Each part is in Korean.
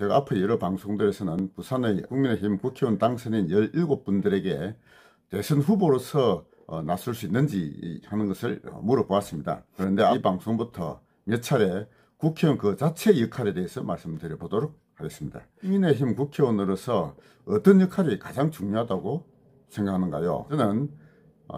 제가 앞의 여러 방송들에서는 부산의 국민의힘 국회의원 당선인 17분들에게 대선 후보로서 나설 수 있는지 하는 것을 물어보았습니다. 그런데 이 방송부터 몇 차례 국회의원 그 자체의 역할에 대해서 말씀드려 보도록 하겠습니다. 국민의힘 국회의원으로서 어떤 역할이 가장 중요하다고 생각하는가요? 저는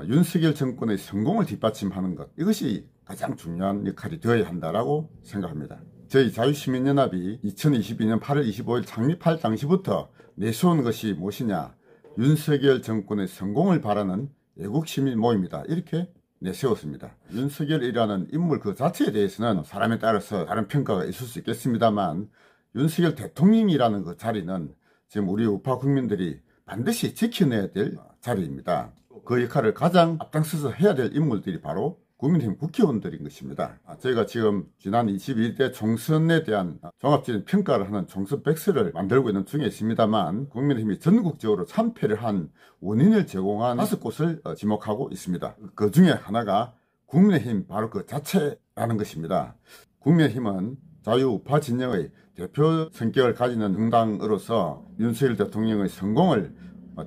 윤석열 정권의 성공을 뒷받침하는 것, 이것이 가장 중요한 역할이 되어야 한다고 생각합니다. 저희 자유시민연합이 2022년 8월 25일 창립할 당시부터 내세운 것이 무엇이냐, 윤석열 정권의 성공을 바라는 애국시민 모임이다, 이렇게 내세웠습니다. 윤석열이라는 인물 그 자체에 대해서는 사람에 따라서 다른 평가가 있을 수 있겠습니다만, 윤석열 대통령이라는 그 자리는 지금 우리 우파 국민들이 반드시 지켜내야 될 자리입니다. 그 역할을 가장 앞장서서 해야 될 인물들이 바로 국민의힘 국회의원들인 것입니다. 저희가 지금 지난 22대 총선에 대한 종합적인 평가를 하는 총선 백서를 만들고 있는 중에 있습니다만, 국민의힘이 전국적으로 참패를 한 원인을 제공한 5곳을 지목하고 있습니다. 그 중에 하나가 국민의힘 바로 그 자체라는 것입니다. 국민의힘은 자유우파 진영의 대표 성격을 가지는 정당으로서 윤석열 대통령의 성공을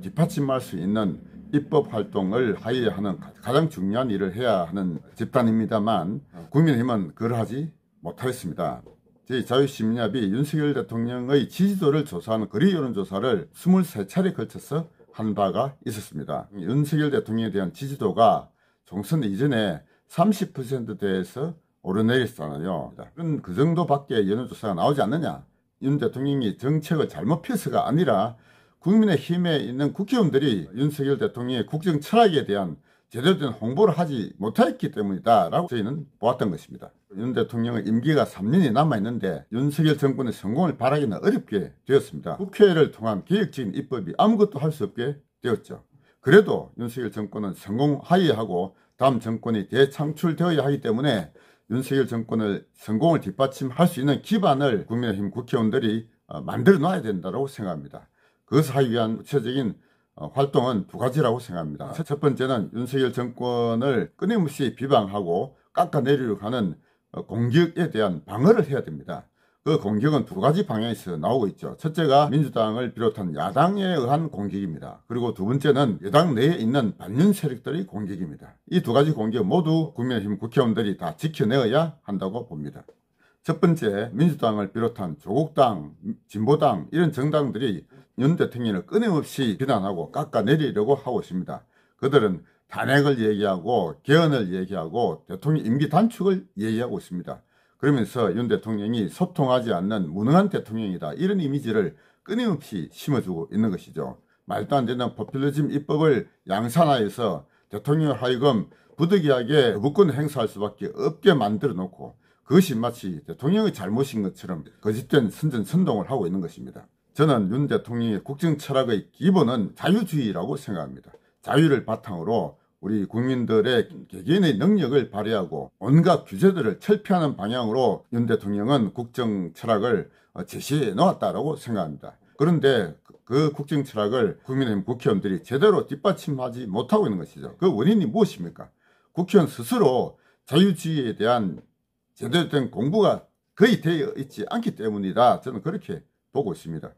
뒷받침할 수 있는 입법 활동을 하여야 하는 가장 중요한 일을 해야 하는 집단입니다만, 국민의힘은 그걸 하지 못하였습니다. 저희 자유시민연합이 윤석열 대통령의 지지도를 조사하는 거리 여론조사를 23차례에 걸쳐서 한 바가 있었습니다. 윤석열 대통령에 대한 지지도가 총선 이전에 30%대에서 오르내렸잖아요. 그런 그 정도밖에 여론조사가 나오지 않느냐. 윤 대통령이 정책을 잘못 펴서가 아니라 국민의힘에 있는 국회의원들이 윤석열 대통령의 국정 철학에 대한 제대로 된 홍보를 하지 못했기 때문이다 라고 저희는 보았던 것입니다. 윤 대통령의 임기가 3년이 남아있는데 윤석열 정권의 성공을 바라기는 어렵게 되었습니다. 국회를 통한 개혁적인 입법이 아무것도 할 수 없게 되었죠. 그래도 윤석열 정권은 성공하여야 하고 다음 정권이 대창출되어야 하기 때문에 윤석열 정권을 성공을 뒷받침할 수 있는 기반을 국민의힘 국회의원들이 만들어 놔야 된다고 생각합니다. 그것을 하기 위한 구체적인 활동은 두 가지라고 생각합니다. 첫 번째는 윤석열 정권을 끊임없이 비방하고 깎아내리려고 하는 공격에 대한 방어를 해야 됩니다. 그 공격은 두 가지 방향에서 나오고 있죠. 첫째가 민주당을 비롯한 야당에 의한 공격입니다. 그리고 두 번째는 여당 내에 있는 반윤 세력들의 공격입니다. 이 두 가지 공격 모두 국민의힘 국회의원들이 다 지켜내어야 한다고 봅니다. 첫 번째, 민주당을 비롯한 조국당, 진보당 이런 정당들이 윤 대통령을 끊임없이 비난하고 깎아내리려고 하고 있습니다. 그들은 탄핵을 얘기하고 개헌을 얘기하고 대통령 임기 단축을 얘기하고 있습니다. 그러면서 윤 대통령이 소통하지 않는 무능한 대통령이다, 이런 이미지를 끊임없이 심어주고 있는 것이죠. 말도 안 되는 포퓰리즘 입법을 양산하여서 대통령을 하여금 부득이하게 거부권을 행사할 수밖에 없게 만들어 놓고, 그것이 마치 대통령의 잘못인 것처럼 거짓된 선전선동을 하고 있는 것입니다. 저는 윤 대통령의 국정 철학의 기본은 자유주의라고 생각합니다. 자유를 바탕으로 우리 국민들의 개개인의 능력을 발휘하고 온갖 규제들을 철폐하는 방향으로 윤 대통령은 국정 철학을 제시해 놓았다고 생각합니다. 그런데 그 국정 철학을 국민의힘 국회의원들이 제대로 뒷받침하지 못하고 있는 것이죠. 그 원인이 무엇입니까? 국회의원 스스로 자유주의에 대한 제대로 된 공부가 거의 되어 있지 않기 때문이다, 저는 그렇게 보고 있습니다.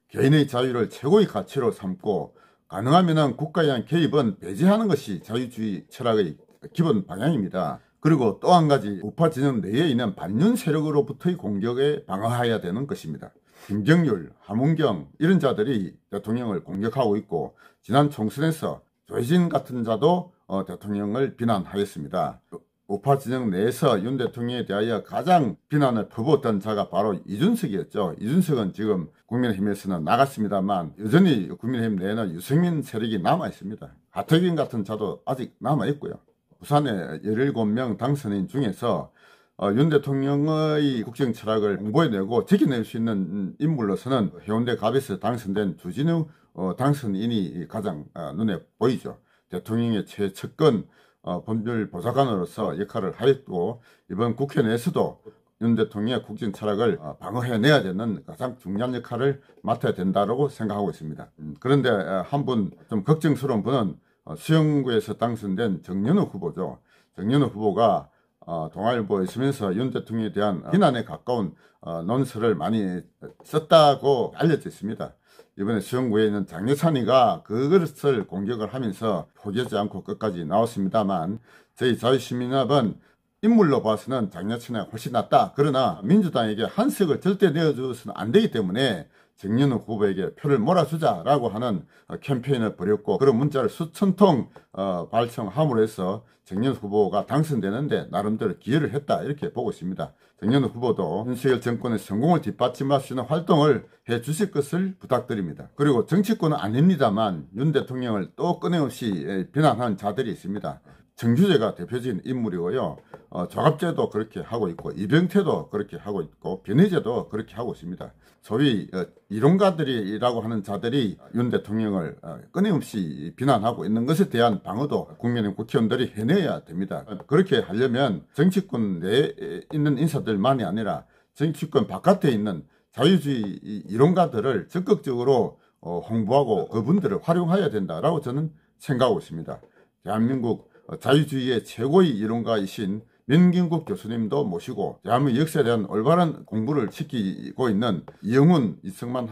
개인의 자유를 최고의 가치로 삼고 가능하면 국가에 대한 개입은 배제하는 것이 자유주의 철학의 기본 방향입니다. 그리고 또 한 가지, 우파 진영 내에 있는 반윤 세력으로부터의 공격에 방어해야 되는 것입니다. 김경률, 하문경 이런 자들이 대통령을 공격하고 있고, 지난 총선에서 조혜진 같은 자도 대통령을 비난하였습니다. 우파 진영 내에서 윤 대통령에 대하여 가장 비난을 퍼부었던 자가 바로 이준석이었죠. 이준석은 지금 국민의힘에서는 나갔습니다만 여전히 국민의힘 내에는 유승민 세력이 남아있습니다. 하태경 같은 자도 아직 남아있고요. 부산의 17명 당선인 중에서 윤 대통령의 국정 철학을 홍보해내고 지켜낼 수 있는 인물로서는 해운대 갑에서 당선된 주진우 당선인이 가장 눈에 보이죠. 대통령의 최측근 법률 보좌관으로서 역할을 하였고, 이번 국회 내에서도 윤 대통령의 국정 철학을 방어해내야 되는 가장 중요한 역할을 맡아야 된다고 생각하고 있습니다. 그런데 한 분 좀 걱정스러운 분은 수영구에서 당선된 정연호 후보죠. 정연호 후보가 동아일보에 쓰면서 윤 대통령에 대한 비난에 가까운 논설을 많이 썼다고 알려져 있습니다. 이번에 수영구에 있는 장여찬이가 그것을 공격을 하면서 포기하지 않고 끝까지 나왔습니다만, 저희 자유시민연합은 인물로 봐서는 장여찬이가 훨씬 낫다. 그러나 민주당에게 한 석을 절대 내어줘서는 안 되기 때문에 정연우 후보에게 표를 몰아주자라고 하는 캠페인을 벌였고, 그런 문자를 수천 통 발송함으로 해서 정연우 후보가 당선되는데 나름대로 기여를 했다, 이렇게 보고 있습니다. 정연우 후보도 윤석열 정권의 성공을 뒷받침할 수 있는 활동을 해 주실 것을 부탁드립니다. 그리고 정치권은 아닙니다만 윤 대통령을 또 끊임없이 비난하는 자들이 있습니다. 정규재가 대표적인 인물이고요. 조갑재도 그렇게 하고 있고, 이병태도 그렇게 하고 있고, 변희재도 그렇게 하고 있습니다. 소위 이론가들이라고 하는 자들이 윤 대통령을 끊임없이 비난하고 있는 것에 대한 방어도 국민의 국회의원들이 해내야 됩니다. 그렇게 하려면 정치권 내에 있는 인사들만이 아니라 정치권 바깥에 있는 자유주의 이론가들을 적극적으로 홍보하고 그분들을 활용해야 된다라고 저는 생각하고 있습니다. 대한민국 자유주의의 최고의 이론가이신 민경국 교수님도 모시고 대한민국 역사에 대한 올바른 공부를 시키고 있는 이영훈 이승만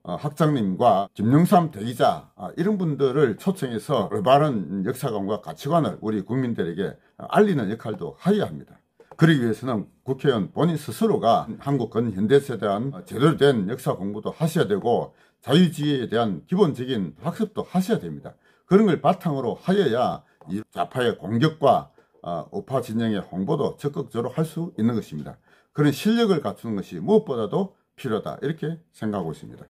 학장님과 김영삼 대기자, 이런 분들을 초청해서 올바른 역사관과 가치관을 우리 국민들에게 알리는 역할도 해야 합니다. 그러기 위해서는 국회의원 본인 스스로가 한국 근현대사에 대한 제대로 된 역사 공부도 하셔야 되고, 자유주의에 대한 기본적인 학습도 하셔야 됩니다. 그런 걸 바탕으로 하여야 이 좌파의 공격과 우파 진영의 홍보도 적극적으로 할 수 있는 것입니다. 그런 실력을 갖추는 것이 무엇보다도 필요하다, 이렇게 생각하고 있습니다.